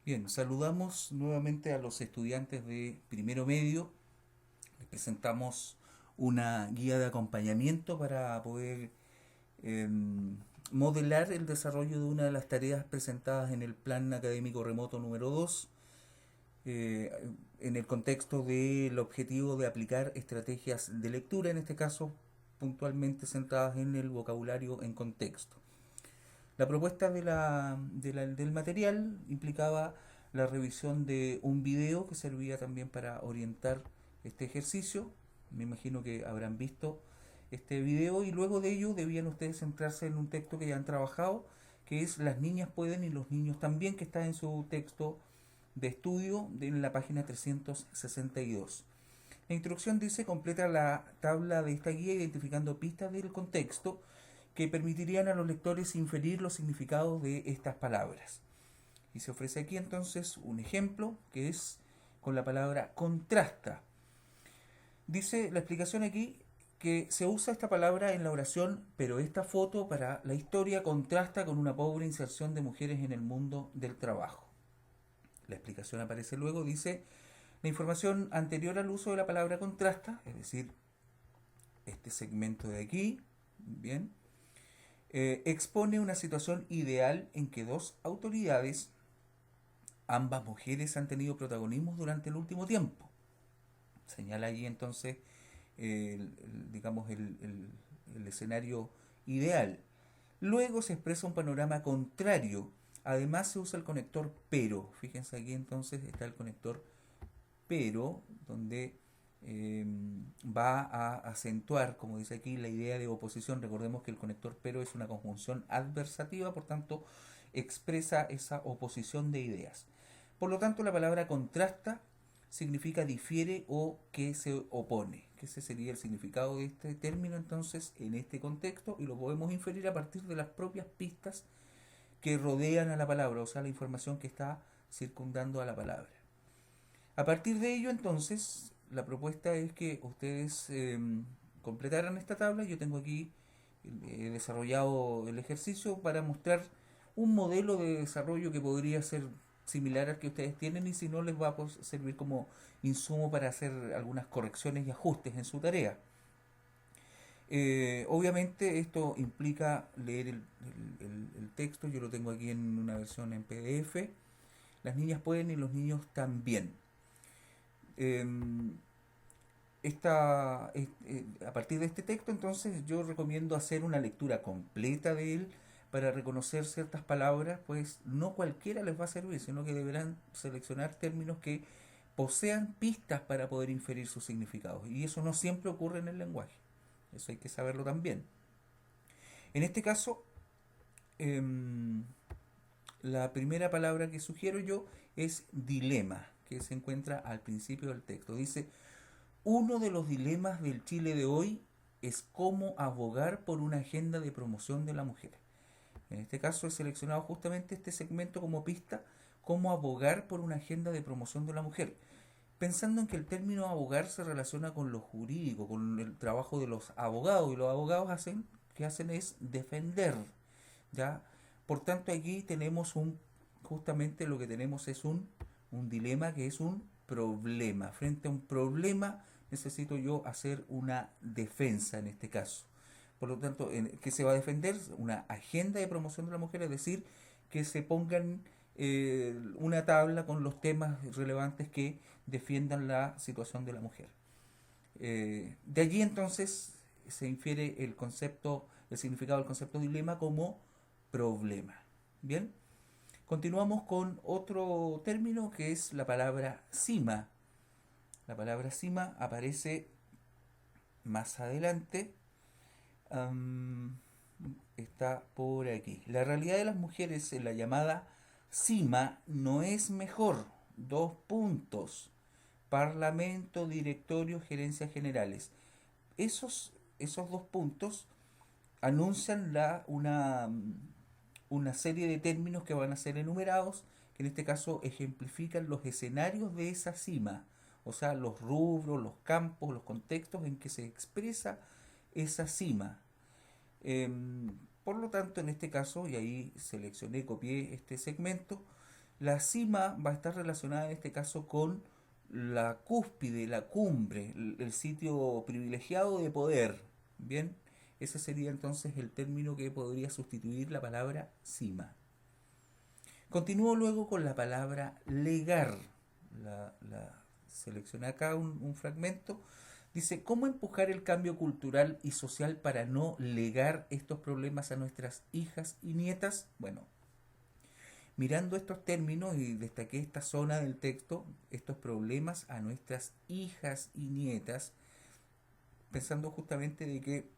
Bien, saludamos nuevamente a los estudiantes de primero medio. Les presentamos una guía de acompañamiento para poder modelar el desarrollo de una de las tareas presentadas en el Plan Académico Remoto número 2, eh, en el contexto del objetivo de aplicar estrategias de lectura, en este caso puntualmente centradas en el vocabulario en contexto. La propuesta del material implicaba la revisión de un video que servía también para orientar este ejercicio. Me imagino que habrán visto este video y luego de ello debían ustedes centrarse en un texto que ya han trabajado, que es Las niñas pueden y los niños también, que está en su texto de estudio en la página 362. La instrucción dice: completa la tabla de esta guía identificando pistas del contexto que permitirían a los lectores inferir los significados de estas palabras. Y se ofrece aquí entonces un ejemplo que es con la palabra contrasta. Dice la explicación aquí que se usa esta palabra en la oración, pero esta foto para la historia contrasta con una pobre inserción de mujeres en el mundo del trabajo. La explicación aparece luego, dice: la información anterior al uso de la palabra contrasta, es decir, este segmento de aquí, bien, expone una situación ideal en que dos autoridades, ambas mujeres, han tenido protagonismo durante el último tiempo. Señala allí entonces, digamos, el escenario ideal. Luego se expresa un panorama contrario. Además se usa el conector pero. Fíjense aquí entonces está el conector pero, donde eh, va a acentuar, como dice aquí, la idea de oposición. Recordemos que el conector pero es una conjunción adversativa, por tanto expresa esa oposición de ideas. Por lo tanto, la palabra contrasta significa difiere o que se opone, que ese sería el significado de este término entonces en este contexto, y lo podemos inferir a partir de las propias pistas que rodean a la palabra, o sea, la información que está circundando a la palabra. A partir de ello, entonces, la propuesta es que ustedes completaran esta tabla. Yo tengo aquí desarrollado el ejercicio para mostrar un modelo de desarrollo que podría ser similar al que ustedes tienen, y si no, les va a servir como insumo para hacer algunas correcciones y ajustes en su tarea. Obviamente esto implica leer el texto. Yo lo tengo aquí en una versión en PDF. Las niñas pueden y los niños también. Eh, a partir de este texto, entonces, yo recomiendo hacer una lectura completa de él para reconocer ciertas palabras, pues no cualquiera les va a servir, sino que deberán seleccionar términos que posean pistas para poder inferir sus significados. Y eso no siempre ocurre en el lenguaje. Eso hay que saberlo también. En este caso, em, la primera palabra que sugiero yo es dilema, que se encuentra al principio del texto. Dice: uno de los dilemas del Chile de hoy es cómo abogar por una agenda de promoción de la mujer. En este caso he seleccionado justamente este segmento como pista: cómo abogar por una agenda de promoción de la mujer, pensando en que el término abogar se relaciona con lo jurídico, con el trabajo de los abogados, y los abogados que hacen es defender, ¿ya? Por tanto, aquí tenemos justamente lo que tenemos es un dilema, que es un problema. Frente a un problema necesito yo hacer una defensa en este caso. Por lo tanto, ¿qué se va a defender? Una agenda de promoción de la mujer, es decir, que se pongan una tabla con los temas relevantes que defiendan la situación de la mujer. De allí entonces se infiere el concepto, el significado del concepto dilema como problema. Bien, continuamos con otro término que es la palabra cima. La palabra cima aparece más adelante. Um, Está por aquí. La realidad de las mujeres en la llamada cima no es mejor. Dos puntos. Parlamento, directorio, gerencias generales. Esos dos puntos anuncian una serie de términos que van a ser enumerados, que en este caso ejemplifican los escenarios de esa cima, o sea, los rubros, los campos, los contextos en que se expresa esa cima. Por lo tanto, en este caso, y ahí seleccioné, copié este segmento, La cima va a estar relacionada en este caso con la cúspide, la cumbre, el sitio privilegiado de poder. Bien, ese sería entonces el término que podría sustituir la palabra cima. Continúo luego con la palabra legar. Seleccioné acá un fragmento. Dice, ¿cómo empujar el cambio cultural y social para no legar estos problemas a nuestras hijas y nietas? Bueno, mirando estos términos y destaqué esta zona del texto, estos problemas a nuestras hijas y nietas, pensando justamente de que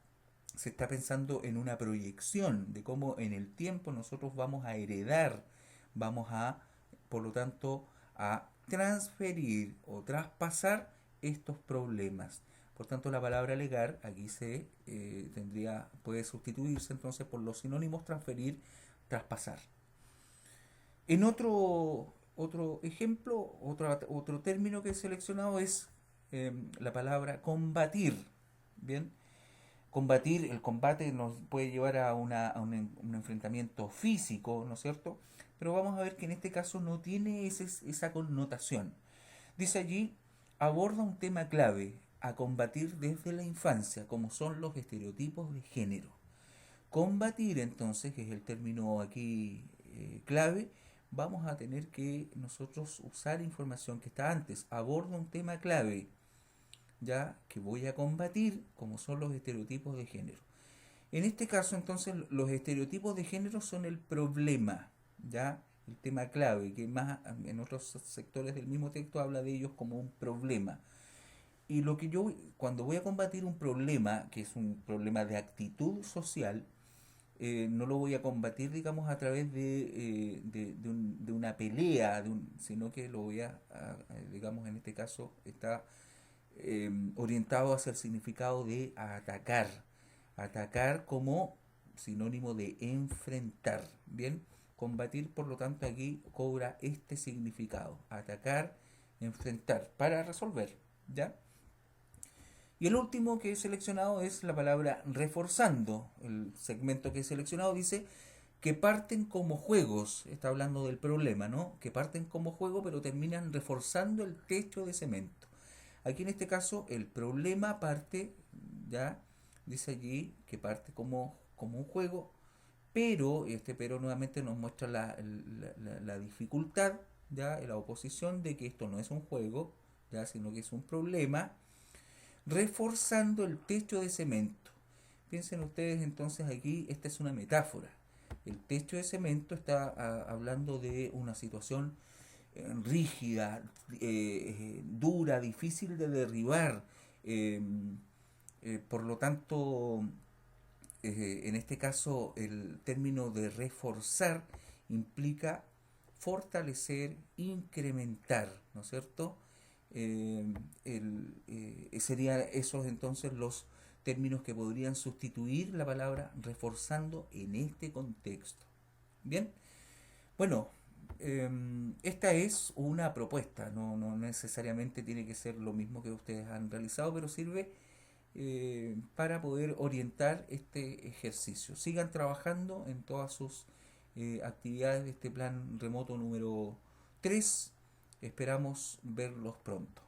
se está pensando en una proyección de cómo en el tiempo nosotros vamos a heredar, vamos a, por lo tanto, a transferir o traspasar estos problemas. Por tanto, la palabra legar aquí se puede sustituirse entonces por los sinónimos transferir, traspasar. En otro ejemplo, otro término que he seleccionado es la palabra combatir. Bien, combatir, el combate nos puede llevar un enfrentamiento físico, ¿no es cierto? Pero vamos a ver que en este caso no tiene esa connotación. Dice allí, aborda un tema clave a combatir desde la infancia, como son los estereotipos de género. Combatir entonces, que es el término aquí clave, vamos a tener que nosotros usar información que está antes. Aborda un tema clave, ya que voy a combatir, como son los estereotipos de género. En este caso, entonces, los estereotipos de género son el problema, ya el tema clave, que más en otros sectores del mismo texto habla de ellos como un problema. Y lo que yo, cuando voy a combatir un problema, que es un problema de actitud social, no lo voy a combatir, digamos, a través de una pelea, sino que lo voy digamos, en este caso, está orientado hacia el significado de atacar. Atacar como sinónimo de enfrentar. Bien, combatir, por lo tanto, aquí cobra este significado. Atacar, enfrentar, para resolver. ¿Ya? Y el último que he seleccionado es la palabra reforzando. El segmento que he seleccionado dice que parten como juegos, está hablando del problema, ¿no? Que parten como juego pero terminan reforzando el techo de cemento. Aquí en este caso el problema parte, ya dice allí que parte como un juego, pero, este pero nuevamente nos muestra la dificultad, ya la oposición de que esto no es un juego, ya sino que es un problema reforzando el techo de cemento. Piensen ustedes entonces aquí, esta es una metáfora. El techo de cemento está hablando de una situación rígida, dura, difícil de derribar. eh, por lo tanto, en este caso, el término de reforzar implica fortalecer, incrementar, ¿no es cierto? Serían esos entonces los términos que podrían sustituir la palabra reforzando en este contexto. Bien, bueno, esta es una propuesta, no necesariamente tiene que ser lo mismo que ustedes han realizado, pero sirve para poder orientar este ejercicio. Sigan trabajando en todas sus actividades de este plan remoto número 3. Esperamos verlos pronto.